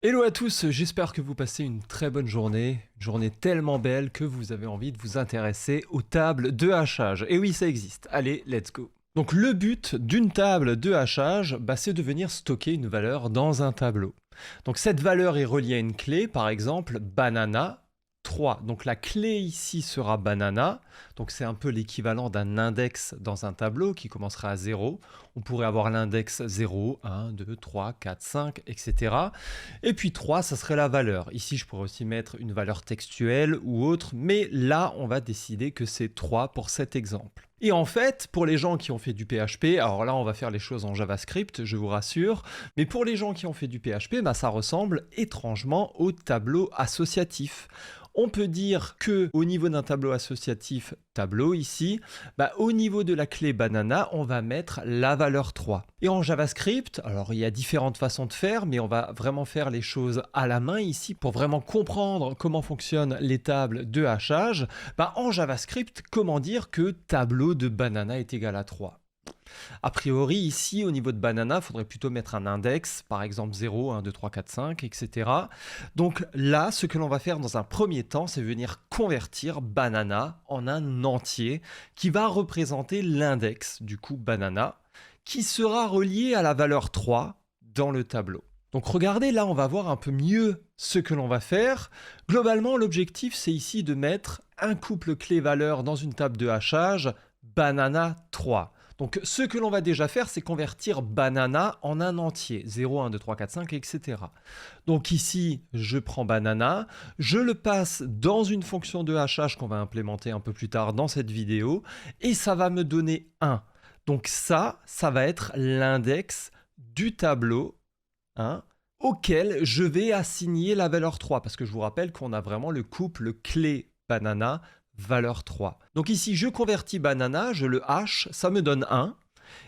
Hello à tous, j'espère que vous passez une très bonne une journée tellement belle que vous avez envie de vous intéresser aux tables de hachage. Et oui, ça existe. Allez, let's go. Donc le but d'une table de hachage, c'est de venir stocker une valeur dans un tableau. Donc cette valeur est reliée à une clé, par exemple banana 3. Donc la clé ici sera banana, donc c'est un peu l'équivalent d'un index dans un tableau qui commencera à 0. On pourrait avoir l'index 0, 1, 2, 3, 4, 5, etc. Et puis 3, ça serait la valeur. Ici, je pourrais aussi mettre une valeur textuelle ou autre, mais là, on va décider que c'est 3 pour cet exemple. Et en fait, pour les gens qui ont fait du PHP, alors là, on va faire les choses en JavaScript, je vous rassure, mais pour les gens qui ont fait du PHP, ça ressemble étrangement au tableau associatif. On peut dire que au niveau d'un tableau associatif, tableau ici, au niveau de la clé banana, on va mettre la valeur 3. Et en JavaScript, alors il y a différentes façons de faire, mais on va vraiment faire les choses à la main ici pour vraiment comprendre comment fonctionnent les tables de hachage. En JavaScript, comment dire que tableau de banana est égal à 3? A priori, ici, au niveau de banana, il faudrait plutôt mettre un index, par exemple 0, 1, 2, 3, 4, 5, etc. Donc là, ce que l'on va faire dans un premier temps, c'est venir convertir banana en un entier qui va représenter l'index, du coup banana, qui sera relié à la valeur 3 dans le tableau. Donc regardez, là, on va voir un peu mieux ce que l'on va faire. Globalement, l'objectif, c'est ici de mettre un couple clé-valeur dans une table de hachage, banana 3. Donc ce que l'on va déjà faire, c'est convertir banana en un entier, 0, 1, 2, 3, 4, 5, etc. Donc ici, je prends banana, je le passe dans une fonction de hachage qu'on va implémenter un peu plus tard dans cette vidéo, et ça va me donner 1. Donc ça va être l'index du tableau, auquel je vais assigner la valeur 3, parce que je vous rappelle qu'on a vraiment le couple clé banana valeur 3. Donc ici, je convertis banana, je le hash, ça me donne 1.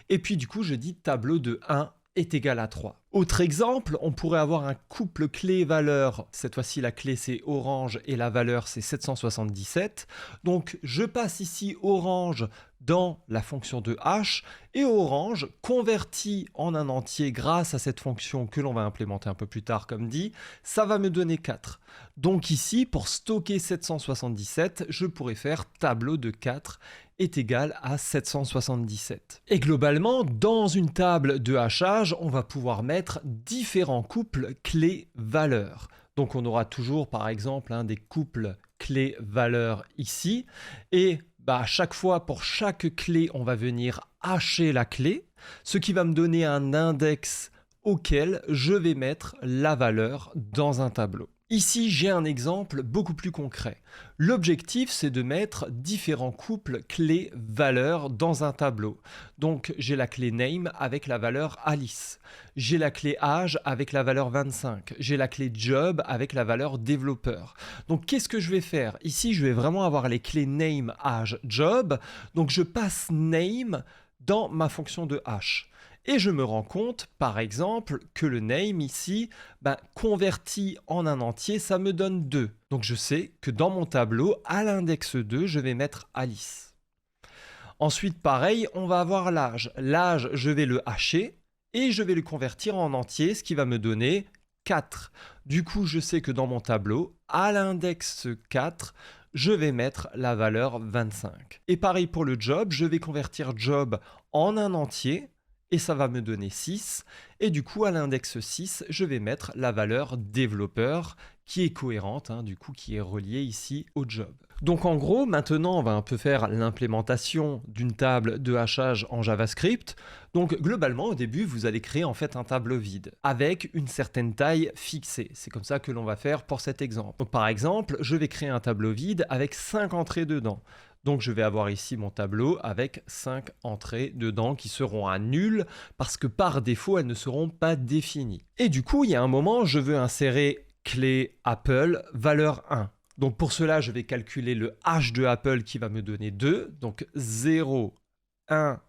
Et puis du coup, je dis tableau de 1 est égal à 3. Autre exemple, on pourrait avoir un couple clé-valeur. Cette fois-ci, la clé, c'est orange et la valeur, c'est 777. Donc, je passe ici orange dans la fonction de hash et orange converti en un entier grâce à cette fonction que l'on va implémenter un peu plus tard, comme dit, ça va me donner 4. Donc ici, pour stocker 777, je pourrais faire tableau de 4 est égal à 777. Et globalement, dans une table de hachage, on va pouvoir mettre différents couples clés-valeurs. Donc on aura toujours par exemple des couples clés-valeurs ici. Et à chaque fois, pour chaque clé, on va venir hacher la clé, ce qui va me donner un index auquel je vais mettre la valeur dans un tableau. Ici, j'ai un exemple beaucoup plus concret. L'objectif, c'est de mettre différents couples clés-valeurs dans un tableau. Donc, j'ai la clé name avec la valeur Alice. J'ai la clé âge avec la valeur 25. J'ai la clé job avec la valeur développeur. Donc, qu'est-ce que je vais faire? Ici, je vais vraiment avoir les clés name, âge, job. Donc, je passe name dans ma fonction de hash. Et je me rends compte, par exemple, que le name ici, converti en un entier, ça me donne 2. Donc je sais que dans mon tableau, à l'index 2, je vais mettre Alice. Ensuite, pareil, on va avoir l'âge. L'âge, je vais le hacher et je vais le convertir en entier, ce qui va me donner 4. Du coup, je sais que dans mon tableau, à l'index 4, je vais mettre la valeur 25. Et pareil pour le job, je vais convertir job en un entier, et ça va me donner 6. Et du coup, à l'index 6, je vais mettre la valeur développeur qui est cohérente, du coup, qui est reliée ici au job. Donc en gros, maintenant, on va un peu faire l'implémentation d'une table de hachage en JavaScript. Donc globalement, au début, vous allez créer en fait un tableau vide avec une certaine taille fixée. C'est comme ça que l'on va faire pour cet exemple. Donc par exemple, je vais créer un tableau vide avec 5 entrées dedans. Donc je vais avoir ici mon tableau avec 5 entrées dedans qui seront à nul parce que par défaut, elles ne seront pas définies. Et du coup, il y a un moment, je veux insérer clé Apple, valeur 1. Donc pour cela, je vais calculer le hash de Apple qui va me donner 2. Donc 0, 1,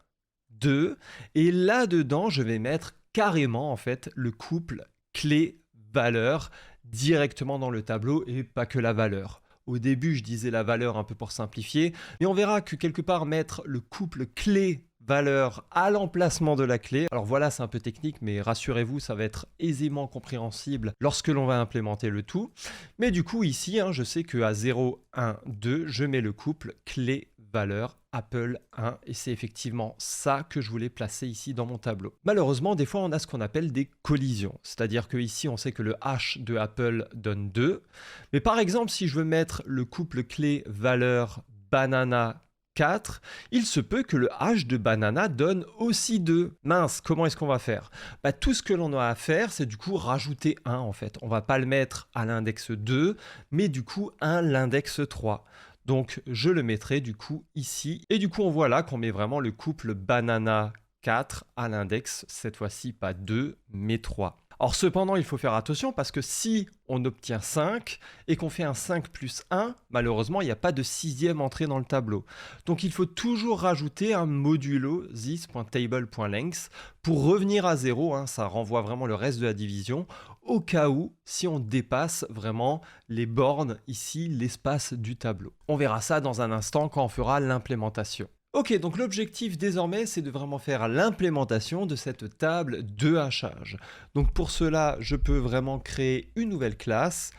2. Et là-dedans, je vais mettre carrément en fait le couple clé-valeur directement dans le tableau et pas que la valeur. Au début, je disais la valeur un peu pour simplifier, mais on verra que quelque part mettre le couple clé valeur à l'emplacement de la clé. Alors voilà, c'est un peu technique, mais rassurez-vous, ça va être aisément compréhensible lorsque l'on va implémenter le tout. Mais du coup, ici, je sais qu'à 0, 1, 2, je mets le couple clé-valeur Apple 1 et c'est effectivement ça que je voulais placer ici dans mon tableau. Malheureusement, des fois, on a ce qu'on appelle des collisions. C'est-à-dire qu'ici, on sait que le H de Apple donne 2. Mais par exemple, si je veux mettre le couple clé-valeur banana 4, il se peut que le H de banana donne aussi 2. Mince, comment est-ce qu'on va faire? Tout ce que l'on a à faire, c'est du coup rajouter 1 en fait. On va pas le mettre à l'index 2, mais du coup à l'index 3. Donc je le mettrai du coup ici. Et du coup on voit là qu'on met vraiment le couple banana 4 à l'index, cette fois-ci pas 2, mais 3. Or cependant, il faut faire attention parce que si on obtient 5 et qu'on fait un 5 plus 1, malheureusement, il n'y a pas de sixième entrée dans le tableau. Donc il faut toujours rajouter un modulo this.table.length pour revenir à 0, ça renvoie vraiment le reste de la division, au cas où, si on dépasse vraiment les bornes ici, l'espace du tableau. On verra ça dans un instant quand on fera l'implémentation. Ok, donc l'objectif désormais, c'est de vraiment faire l'implémentation de cette table de hachage. Donc pour cela, je peux vraiment créer une nouvelle classe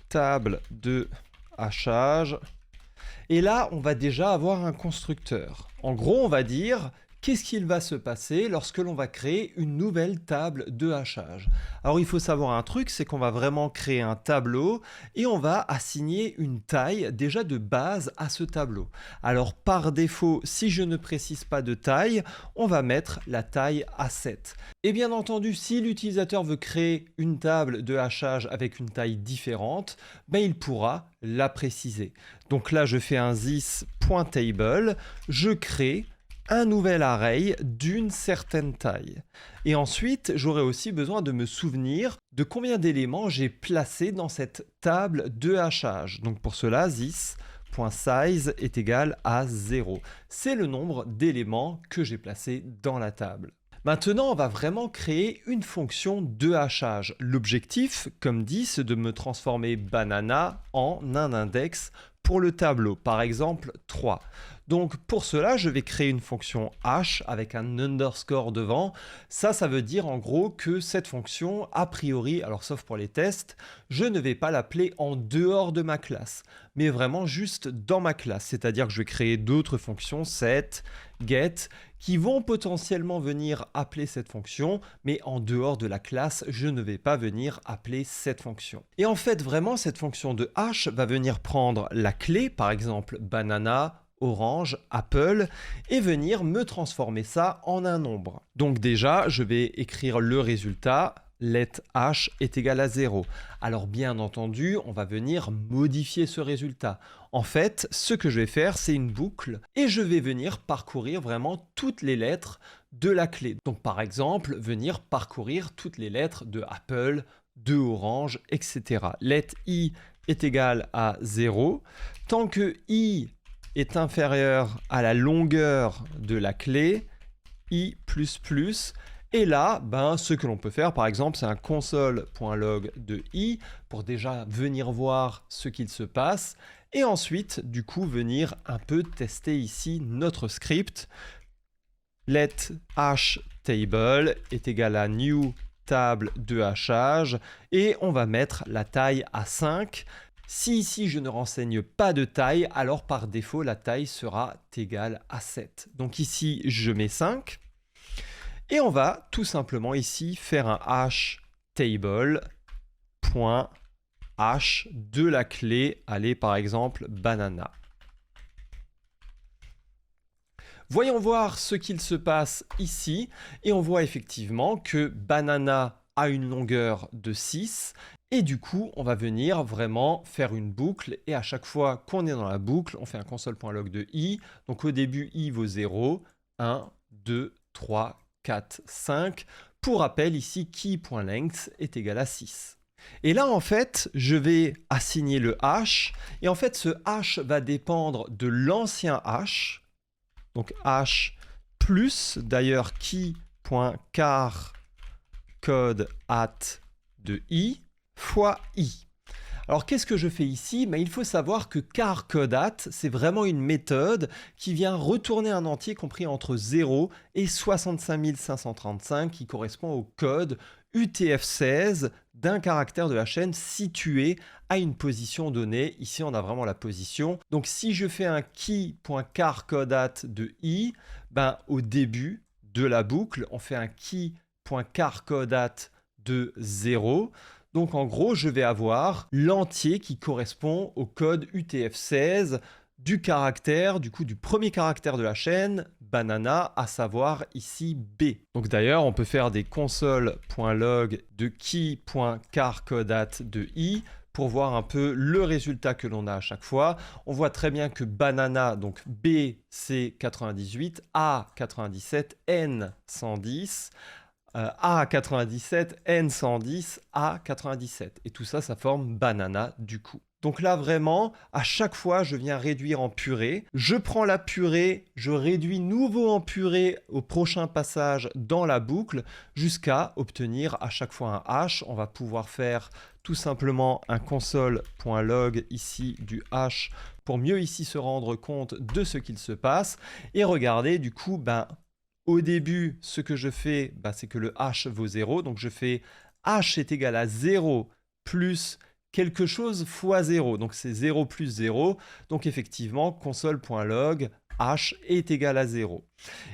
table de hachage. Et là, on va déjà avoir un constructeur. En gros, on va dire qu'est-ce qu'il va se passer lorsque l'on va créer une nouvelle table de hachage. Alors il faut savoir un truc, c'est qu'on va vraiment créer un tableau et on va assigner une taille déjà de base à ce tableau. Alors par défaut, si je ne précise pas de taille, on va mettre la taille à 7. Et bien entendu, si l'utilisateur veut créer une table de hachage avec une taille différente, il pourra la préciser. Donc là, je fais un this.table, je crée un nouvel array d'une certaine taille. Et ensuite, j'aurai aussi besoin de me souvenir de combien d'éléments j'ai placés dans cette table de hachage. Donc pour cela, this.size est égal à 0. C'est le nombre d'éléments que j'ai placés dans la table. Maintenant, on va vraiment créer une fonction de hachage. L'objectif, comme dit, c'est de me transformer banana en un index pour le tableau, par exemple 3. Donc pour cela, je vais créer une fonction hash avec un underscore devant. Ça veut dire en gros que cette fonction, a priori, alors sauf pour les tests, je ne vais pas l'appeler en dehors de ma classe, mais vraiment juste dans ma classe. C'est-à-dire que je vais créer d'autres fonctions, set, get, qui vont potentiellement venir appeler cette fonction, mais en dehors de la classe, je ne vais pas venir appeler cette fonction. Et en fait, vraiment, cette fonction de hash va venir prendre la clé, par exemple banana, orange, apple, et venir me transformer ça en un nombre. Donc déjà, je vais écrire le résultat, let h est égal à 0. Alors bien entendu, on va venir modifier ce résultat. En fait, ce que je vais faire, c'est une boucle, et je vais venir parcourir vraiment toutes les lettres de la clé. Donc par exemple, venir parcourir toutes les lettres de apple, de orange, etc. Let i est égal à 0. Tant que i est inférieur à la longueur de la clé, i++. Et là, ce que l'on peut faire, par exemple, c'est un console.log de i pour déjà venir voir ce qu'il se passe. Et ensuite, du coup, venir un peu tester ici notre script. Let h table est égal à new table de hachage. Et on va mettre la taille à 5. Si ici je ne renseigne pas de taille, alors par défaut la taille sera égale à 7. Donc ici je mets 5 et on va tout simplement ici faire un hash table.h de la clé, allez par exemple banana. Voyons voir ce qu'il se passe ici et on voit effectivement que banana a une longueur de 6. Et du coup, on va venir vraiment faire une boucle. Et à chaque fois qu'on est dans la boucle, on fait un console.log de i. Donc au début, i vaut 0, 1, 2, 3, 4, 5. Pour rappel, ici, key.length est égal à 6. Et là, en fait, je vais assigner le hash. Et en fait, ce hash va dépendre de l'ancien hash. Donc hash plus, d'ailleurs, key.char code at de i. Fois i. Alors qu'est-ce que je fais ici? Il faut savoir que carcodat, c'est vraiment une méthode qui vient retourner un entier compris entre 0 et 65 535 qui correspond au code UTF-16 d'un caractère de la chaîne situé à une position donnée. Ici, on a vraiment la position. Donc si je fais un key.carcodat de i, au début de la boucle, on fait un key.carcodat de 0. Donc en gros, je vais avoir l'entier qui correspond au code UTF-16 du caractère, du premier caractère de la chaîne, banana, à savoir ici B. Donc d'ailleurs, on peut faire des console.log de key.carcodat de i pour voir un peu le résultat que l'on a à chaque fois. On voit très bien que banana, donc B, c'est 98, A, 97, N, 110, A 97, N 110, A 97. Et tout ça, ça forme banana du coup. Donc là, vraiment, à chaque fois, je viens réduire en purée. Je prends la purée, je réduis nouveau en purée au prochain passage dans la boucle jusqu'à obtenir à chaque fois un hash. On va pouvoir faire tout simplement un console.log ici du hash pour mieux ici se rendre compte de ce qu'il se passe. Et regardez, du coup, au début, ce que je fais, c'est que le hash vaut 0. Donc je fais hash est égal à 0 plus quelque chose fois 0. Donc c'est 0 plus 0. Donc effectivement, console.log hash est égal à 0.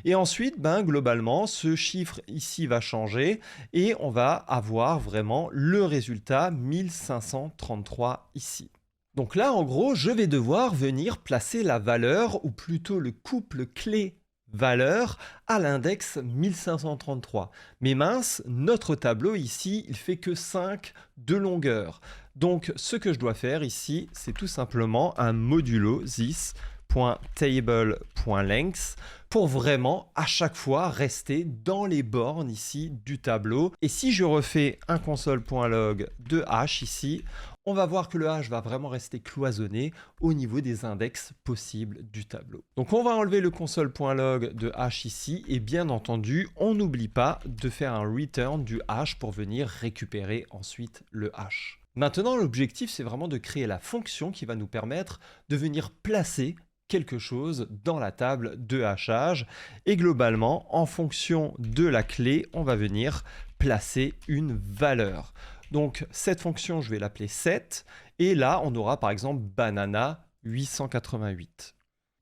Et ensuite, globalement, ce chiffre ici va changer et on va avoir vraiment le résultat 1533 ici. Donc là, en gros, je vais devoir venir placer la valeur, ou plutôt le couple clé valeur à l'index 1533. Mais mince, notre tableau ici, il fait que 5 de longueur. Donc ce que je dois faire ici, c'est tout simplement un modulo this.table.length pour vraiment à chaque fois rester dans les bornes ici du tableau. Et si je refais un console.log de hash ici, on va voir que le hash va vraiment rester cloisonné au niveau des index possibles du tableau. Donc on va enlever le console.log de hash ici et bien entendu, on n'oublie pas de faire un return du hash pour venir récupérer ensuite le hash. Maintenant, l'objectif, c'est vraiment de créer la fonction qui va nous permettre de venir placer quelque chose dans la table de hachage. Et globalement, en fonction de la clé, on va venir placer une valeur. Donc cette fonction, je vais l'appeler set. Et là, on aura par exemple banana 888.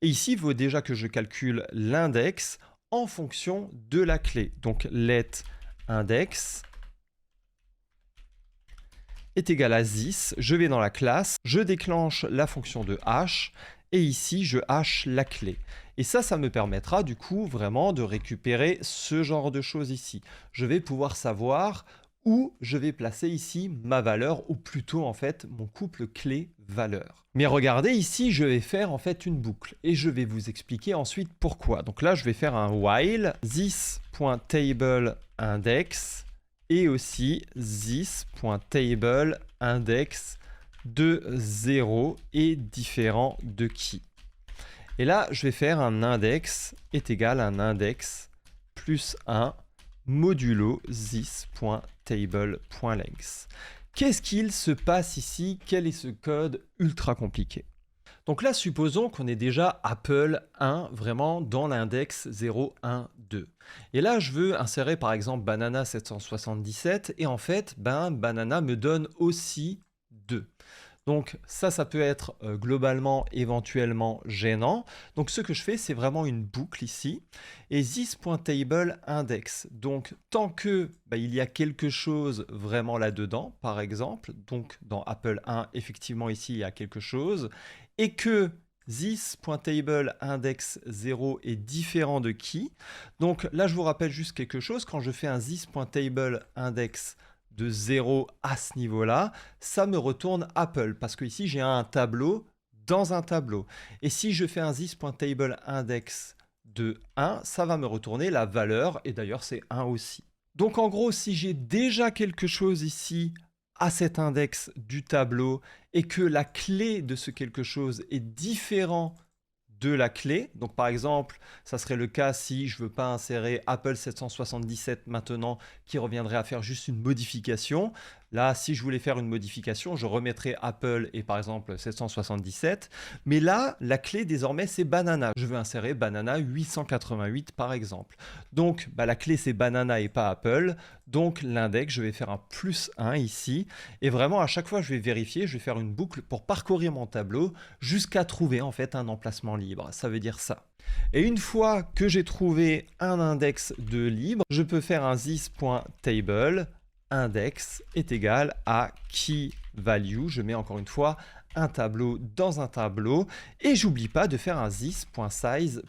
Et ici, il faut déjà que je calcule l'index en fonction de la clé. Donc let index est égal à 10. Je vais dans la classe, je déclenche la fonction de hash. Et ici, je hash la clé. Et ça me permettra du coup vraiment de récupérer ce genre de choses ici. Je vais pouvoir savoir où je vais placer ici ma valeur, ou plutôt en fait mon couple clé-valeur. Mais regardez ici, je vais faire en fait une boucle et je vais vous expliquer ensuite pourquoi. Donc là, je vais faire un while this.table_index et aussi this.table_index de 0 est différent de qui. Et là, je vais faire un index est égal à un index plus 1 modulo this.table.length. Qu'est-ce qu'il se passe ici? Quel est ce code ultra compliqué? Donc là, supposons qu'on est déjà Apple 1 vraiment dans l'index 0, 1, 2. Et là, je veux insérer par exemple banana 777 et en fait, banana me donne aussi 2. Donc ça peut être globalement éventuellement gênant. Donc ce que je fais, c'est vraiment une boucle ici. Et this.table_index. Donc tant que il y a quelque chose vraiment là-dedans, par exemple, donc dans Apple 1, effectivement ici il y a quelque chose, et que this.table_index 0 est différent de qui. Donc là, je vous rappelle juste quelque chose. Quand je fais un this.table_index de 0 à ce niveau-là, ça me retourne Apple, parce que ici j'ai un tableau dans un tableau. Et si je fais un this.table_index de 1, ça va me retourner la valeur, et d'ailleurs c'est 1 aussi. Donc en gros, si j'ai déjà quelque chose ici à cet index du tableau, et que la clé de ce quelque chose est différent de la clé. Donc par exemple, ça serait le cas si je ne veux pas insérer Apple 777 maintenant, qui reviendrait à faire juste une modification. Là, si je voulais faire une modification, je remettrais Apple et par exemple 777. Mais là, la clé désormais, c'est Banana. Je veux insérer Banana 888 par exemple. Donc, la clé, c'est Banana et pas Apple. Donc, l'index, je vais faire un +1 ici. Et vraiment, à chaque fois, je vais vérifier, je vais faire une boucle pour parcourir mon tableau jusqu'à trouver en fait un emplacement libre. Ça veut dire ça. Et une fois que j'ai trouvé un index de libre, je peux faire un this.table index est égal à key value. Je mets encore une fois un tableau dans un tableau et j'oublie pas de faire un this.size++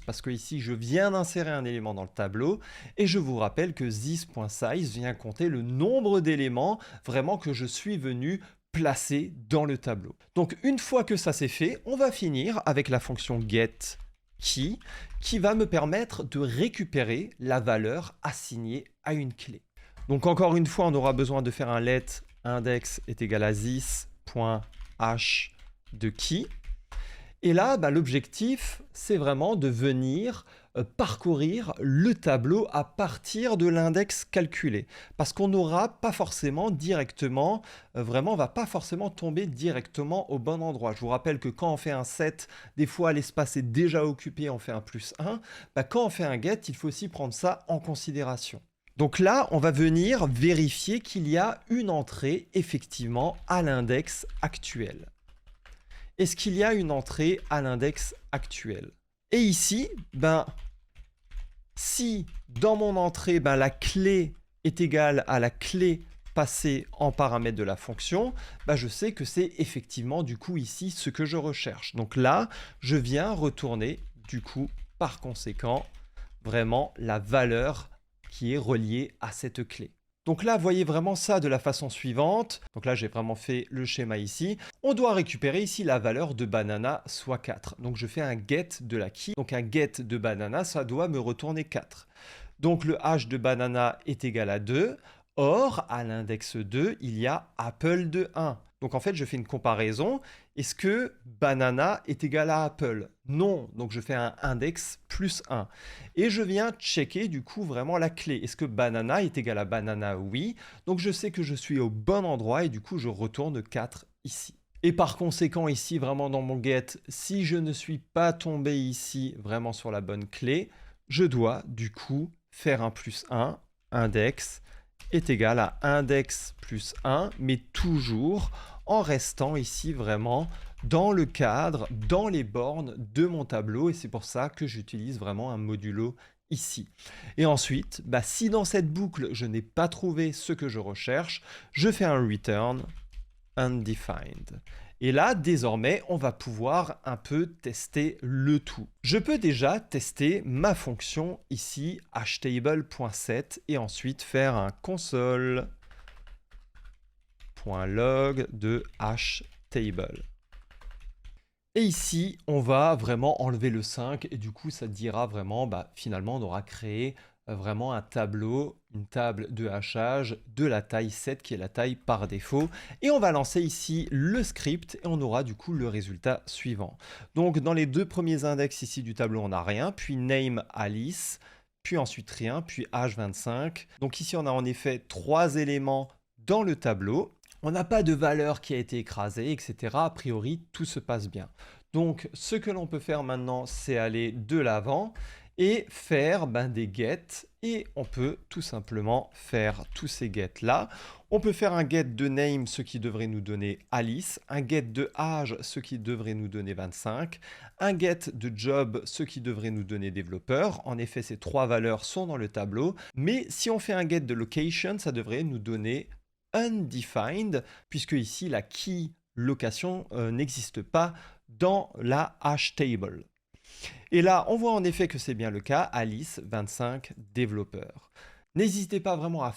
parce que ici je viens d'insérer un élément dans le tableau et je vous rappelle que this.size vient compter le nombre d'éléments vraiment que je suis venu placer dans le tableau. Donc une fois que ça c'est fait, on va finir avec la fonction getKey qui va me permettre de récupérer la valeur assignée à une clé. Donc encore une fois, on aura besoin de faire un let index est égal à this.h de key. Et là, l'objectif, c'est vraiment de venir parcourir le tableau à partir de l'index calculé. Parce qu'on n'aura pas forcément directement, vraiment, on ne va pas forcément tomber directement au bon endroit. Je vous rappelle que quand on fait un set, des fois l'espace est déjà occupé, on fait un +1. Quand on fait un get, il faut aussi prendre ça en considération. Donc là, on va venir vérifier qu'il y a une entrée effectivement à l'index actuel. Est-ce qu'il y a une entrée à l'index actuel? Et ici, si dans mon entrée, la clé est égale à la clé passée en paramètre de la fonction, je sais que c'est effectivement du coup ici ce que je recherche. Donc là, je viens retourner du coup par conséquent vraiment la valeur qui est reliée à cette clé. Donc là, voyez vraiment ça de la façon suivante. Donc là, j'ai vraiment fait le schéma ici. On doit récupérer ici la valeur de banana, soit 4. Donc je fais un get de la key. Donc un get de banana, ça doit me retourner 4. Donc le h de banana est égal à 2. Or, à l'index 2, il y a Apple de 1. Donc en fait, je fais une comparaison. Est-ce que banana est égal à Apple? Non. Donc je fais un index +1. Et je viens checker du coup vraiment la clé. Est-ce que banana est égal à banana? Oui. Donc je sais que je suis au bon endroit et du coup je retourne 4 ici. Et par conséquent ici vraiment dans mon get, si je ne suis pas tombé ici vraiment sur la bonne clé, je dois du coup faire un +1, index est égal à index +1, mais toujours en restant ici vraiment dans le cadre, dans les bornes de mon tableau. Et c'est pour ça que j'utilise vraiment un modulo ici. Et ensuite, si dans cette boucle, je n'ai pas trouvé ce que je recherche, je fais un return undefined. Et là, désormais, on va pouvoir un peu tester le tout. Je peux déjà tester ma fonction ici, htable.set, et ensuite faire un console.log de htable. Et ici, on va vraiment enlever le 5, et du coup, ça dira vraiment, finalement, on aura créé vraiment un tableau, une table de hachage de la taille 7 qui est la taille par défaut. Et on va lancer ici le script et on aura du coup le résultat suivant. Donc dans les deux premiers index ici du tableau, on n'a rien, puis name Alice, puis ensuite rien, puis h25. Donc ici, on a en effet 3 éléments dans le tableau. On n'a pas de valeur qui a été écrasée, etc. A priori, tout se passe bien. Donc ce que l'on peut faire maintenant, c'est aller de l'avant et faire des get, et on peut tout simplement faire tous ces get là. On peut faire un get de name, ce qui devrait nous donner Alice, un get de âge, ce qui devrait nous donner 25, un get de job, ce qui devrait nous donner développeur. En effet, ces 3 valeurs sont dans le tableau, mais si on fait un get de location, ça devrait nous donner undefined, puisque ici la key location n'existe pas dans la hash table. Et là, on voit en effet que c'est bien le cas, Alice, 25, développeur. N'hésitez pas vraiment à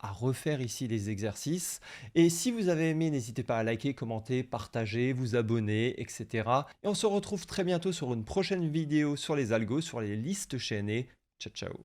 refaire ici les exercices. Et si vous avez aimé, n'hésitez pas à liker, commenter, partager, vous abonner, etc. Et on se retrouve très bientôt sur une prochaine vidéo sur les algos, sur les listes chaînées. Ciao, ciao.